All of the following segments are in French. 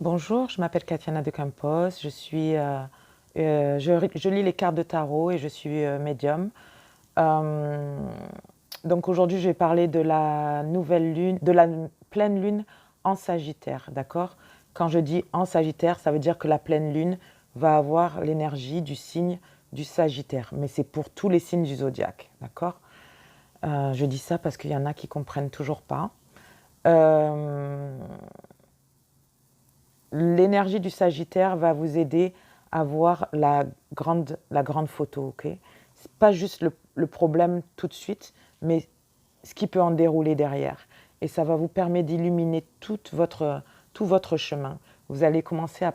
Bonjour, je m'appelle Katiana de Campos, je lis les cartes de tarot et je suis médium. Euh, donc aujourd'hui, je vais parler de la nouvelle lune, de la pleine lune en Sagittaire, d'accord? Quand je dis en Sagittaire, ça veut dire que la pleine lune va avoir l'énergie du signe du Sagittaire, mais c'est pour tous les signes du zodiaque, d'accord? Je dis ça parce qu'il y en a qui comprennent toujours pas. Euh, L'énergie du Sagittaire va vous aider à voir la grande photo, ok? C'est pas juste le problème tout de suite, mais ce qui peut en dérouler derrière. Et ça va vous permettre d'illuminer tout votre chemin. Vous allez commencer à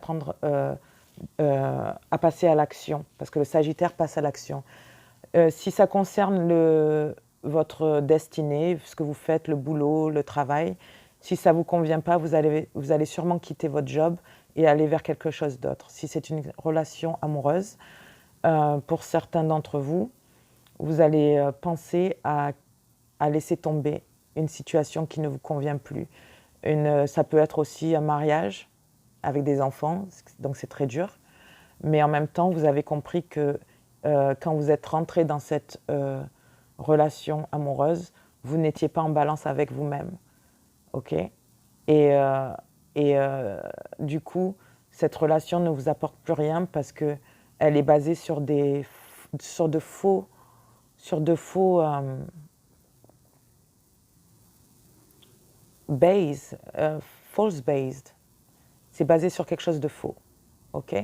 à passer à l'action, parce que le Sagittaire passe à l'action. Si ça concerne votre destinée, ce que vous faites, le boulot, le travail, si ça ne vous convient pas, vous allez sûrement quitter votre job et aller vers quelque chose d'autre. Si c'est une relation amoureuse, pour certains d'entre vous, vous allez penser à laisser tomber une situation qui ne vous convient plus. Ça peut être aussi un mariage avec des enfants, donc c'est très dur. Mais en même temps, vous avez compris que quand vous êtes rentré dans cette relation amoureuse, vous n'étiez pas en balance avec vous-même. Ok? Et, et du coup, cette relation ne vous apporte plus rien parce que elle est basée sur de faux, sur de faux base, false based. C'est basé sur quelque chose de faux. Ok?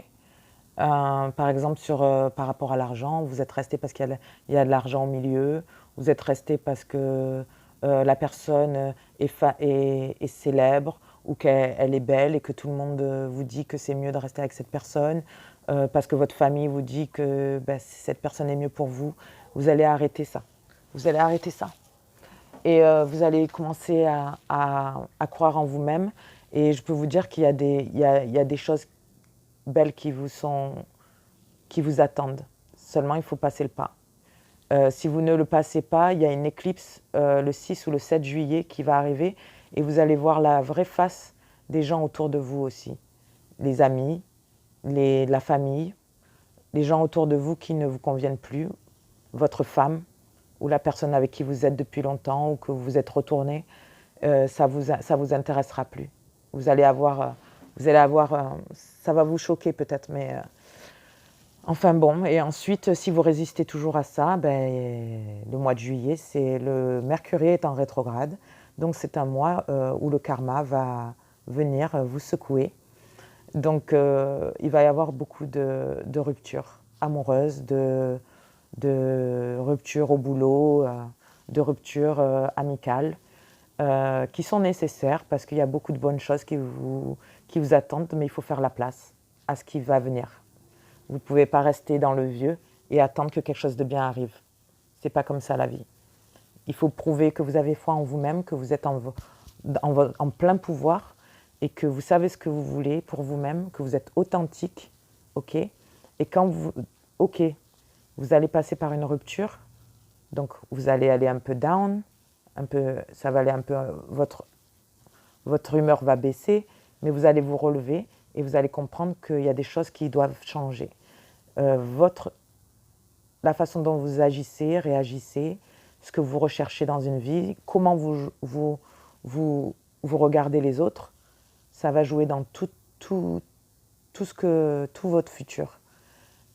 Par exemple, par rapport à l'argent, vous êtes resté parce il y a de l'argent au milieu, vous êtes resté parce que la personne est célèbre ou qu'elle est belle et que tout le monde vous dit que c'est mieux de rester avec cette personne, parce que votre famille vous dit que ben, cette personne est mieux pour vous. Vous allez arrêter ça. Vous allez arrêter ça. Et vous allez commencer à croire en vous-même. Et je peux vous dire qu'il y a il y a des choses belles qui vous attendent. Seulement, il faut passer le pas. Si vous ne le passez pas, il y a une éclipse le 6 ou le 7 juillet qui va arriver et vous allez voir la vraie face des gens autour de vous aussi. Les amis, la famille, les gens autour de vous qui ne vous conviennent plus, votre femme ou la personne avec qui vous êtes depuis longtemps ou que vous êtes retourné, ça vous intéressera plus. Vous allez avoir, ça va vous choquer peut-être, mais enfin bon, et ensuite, si vous résistez toujours à ça, ben, le mois de juillet, c'est le Mercure est en rétrograde, donc c'est un mois où le karma va venir vous secouer. Donc il va y avoir beaucoup de ruptures amoureuses, de ruptures au boulot, de ruptures amicales, qui sont nécessaires parce qu'il y a beaucoup de bonnes choses qui vous attendent, mais il faut faire la place à ce qui va venir. Vous ne pouvez pas rester dans le vieux et attendre que quelque chose de bien arrive. C'est pas comme ça la vie. Il faut prouver que vous avez foi en vous-même, que vous êtes en plein pouvoir et que vous savez ce que vous voulez pour vous-même, que vous êtes authentique, ok? Et quand ok, vous allez passer par une rupture, donc vous allez aller un peu down, ça va aller un peu, votre humeur va baisser, mais vous allez vous relever et vous allez comprendre qu'il y a des choses qui doivent changer. Euh, votre, la façon dont vous agissez, réagissez, ce que vous recherchez dans une vie, comment vous regardez les autres, ça va jouer dans tout, tout votre futur.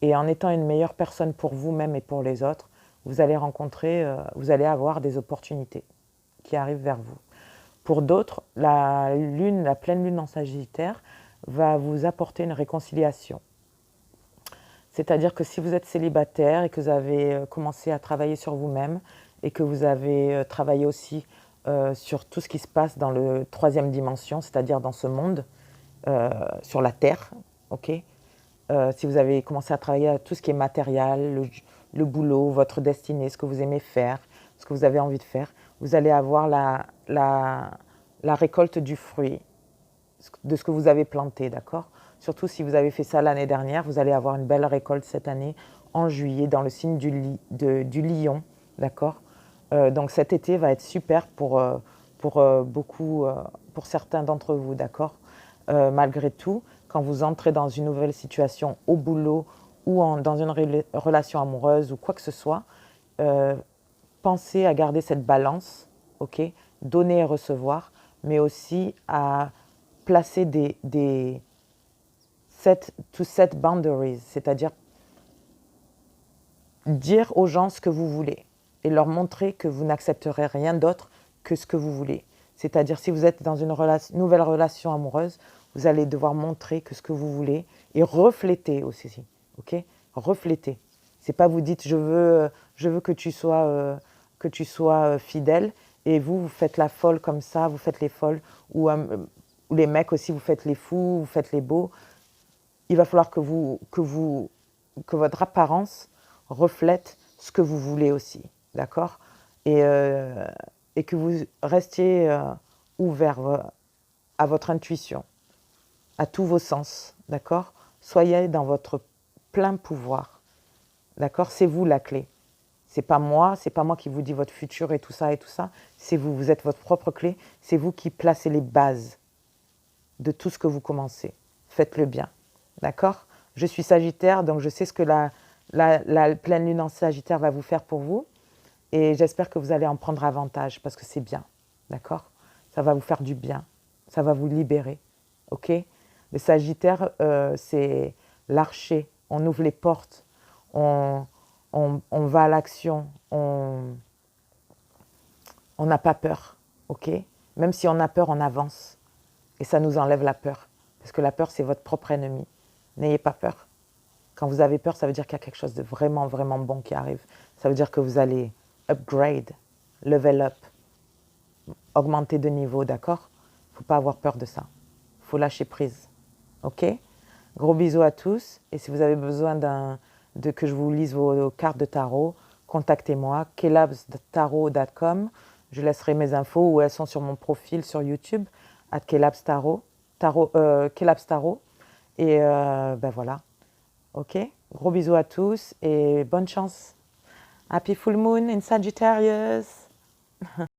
Et en étant une meilleure personne pour vous-même et pour les autres, vous allez avoir des opportunités qui arrivent vers vous. Pour d'autres, la pleine lune en Sagittaire va vous apporter une réconciliation. C'est-à-dire que si vous êtes célibataire et que vous avez commencé à travailler sur vous-même et que vous avez travaillé aussi sur tout ce qui se passe dans le troisième dimension, c'est-à-dire dans ce monde, sur la Terre, ok. Si vous avez commencé à travailler à tout ce qui est matériel, le boulot, votre destinée, ce que vous aimez faire, ce que vous avez envie de faire, vous allez avoir la récolte du fruit de ce que vous avez planté, d'accord? Surtout si vous avez fait ça l'année dernière, vous allez avoir une belle récolte cette année, en juillet, dans le signe du lion, d'accord? Donc cet été va être super pour beaucoup, pour certains d'entre vous, d'accord? malgré tout, quand vous entrez dans une nouvelle situation au boulot ou dans une relation amoureuse ou quoi que ce soit, pensez à garder cette balance, ok, donner et recevoir, mais aussi à placer set boundaries, c'est-à-dire dire aux gens ce que vous voulez et leur montrer que vous n'accepterez rien d'autre que ce que vous voulez. C'est-à-dire si vous êtes dans une nouvelle relation amoureuse, vous allez devoir montrer que ce que vous voulez et refléter aussi, ok? Refléter. C'est pas vous dites je veux que tu sois fidèle et vous faites la folle comme ça, vous faites les folles ou les mecs aussi vous faites les fous, vous faites les beaux. Il va falloir que votre apparence reflète ce que vous voulez aussi, d'accord? Et que vous restiez ouvert à votre intuition, à tous vos sens, d'accord? Soyez dans votre plein pouvoir, d'accord? C'est vous la clé. C'est pas moi qui vous dis votre futur et tout ça, c'est vous, vous êtes votre propre clé, c'est vous qui placez les bases de tout ce que vous commencez. Faites-le bien, d'accord? Je suis Sagittaire, donc je sais ce que la pleine lune en Sagittaire va vous faire pour vous. Et j'espère que vous allez en prendre avantage parce que c'est bien, d'accord? Ça va vous faire du bien, ça va vous libérer, ok? Le Sagittaire, c'est l'archer, on ouvre les portes, on va à l'action, on n'a pas peur, ok? Même si on a peur, on avance. Et ça nous enlève la peur. Parce que la peur, c'est votre propre ennemi. N'ayez pas peur. Quand vous avez peur, ça veut dire qu'il y a quelque chose de vraiment, vraiment bon qui arrive. Ça veut dire que vous allez upgrade, level up, augmenter de niveau, d'accord? Il ne faut pas avoir peur de ça. Il faut lâcher prise. Ok? Gros bisous à tous. Et si vous avez besoin que je vous lise vos cartes de tarot, contactez-moi, kelabstarot.com. Je laisserai mes infos ou elles sont sur mon profil sur YouTube, @kelabstarot. Kelabstarot. Et ben voilà. Ok? Gros bisous à tous et bonne chance. Happy full moon in Sagittarius.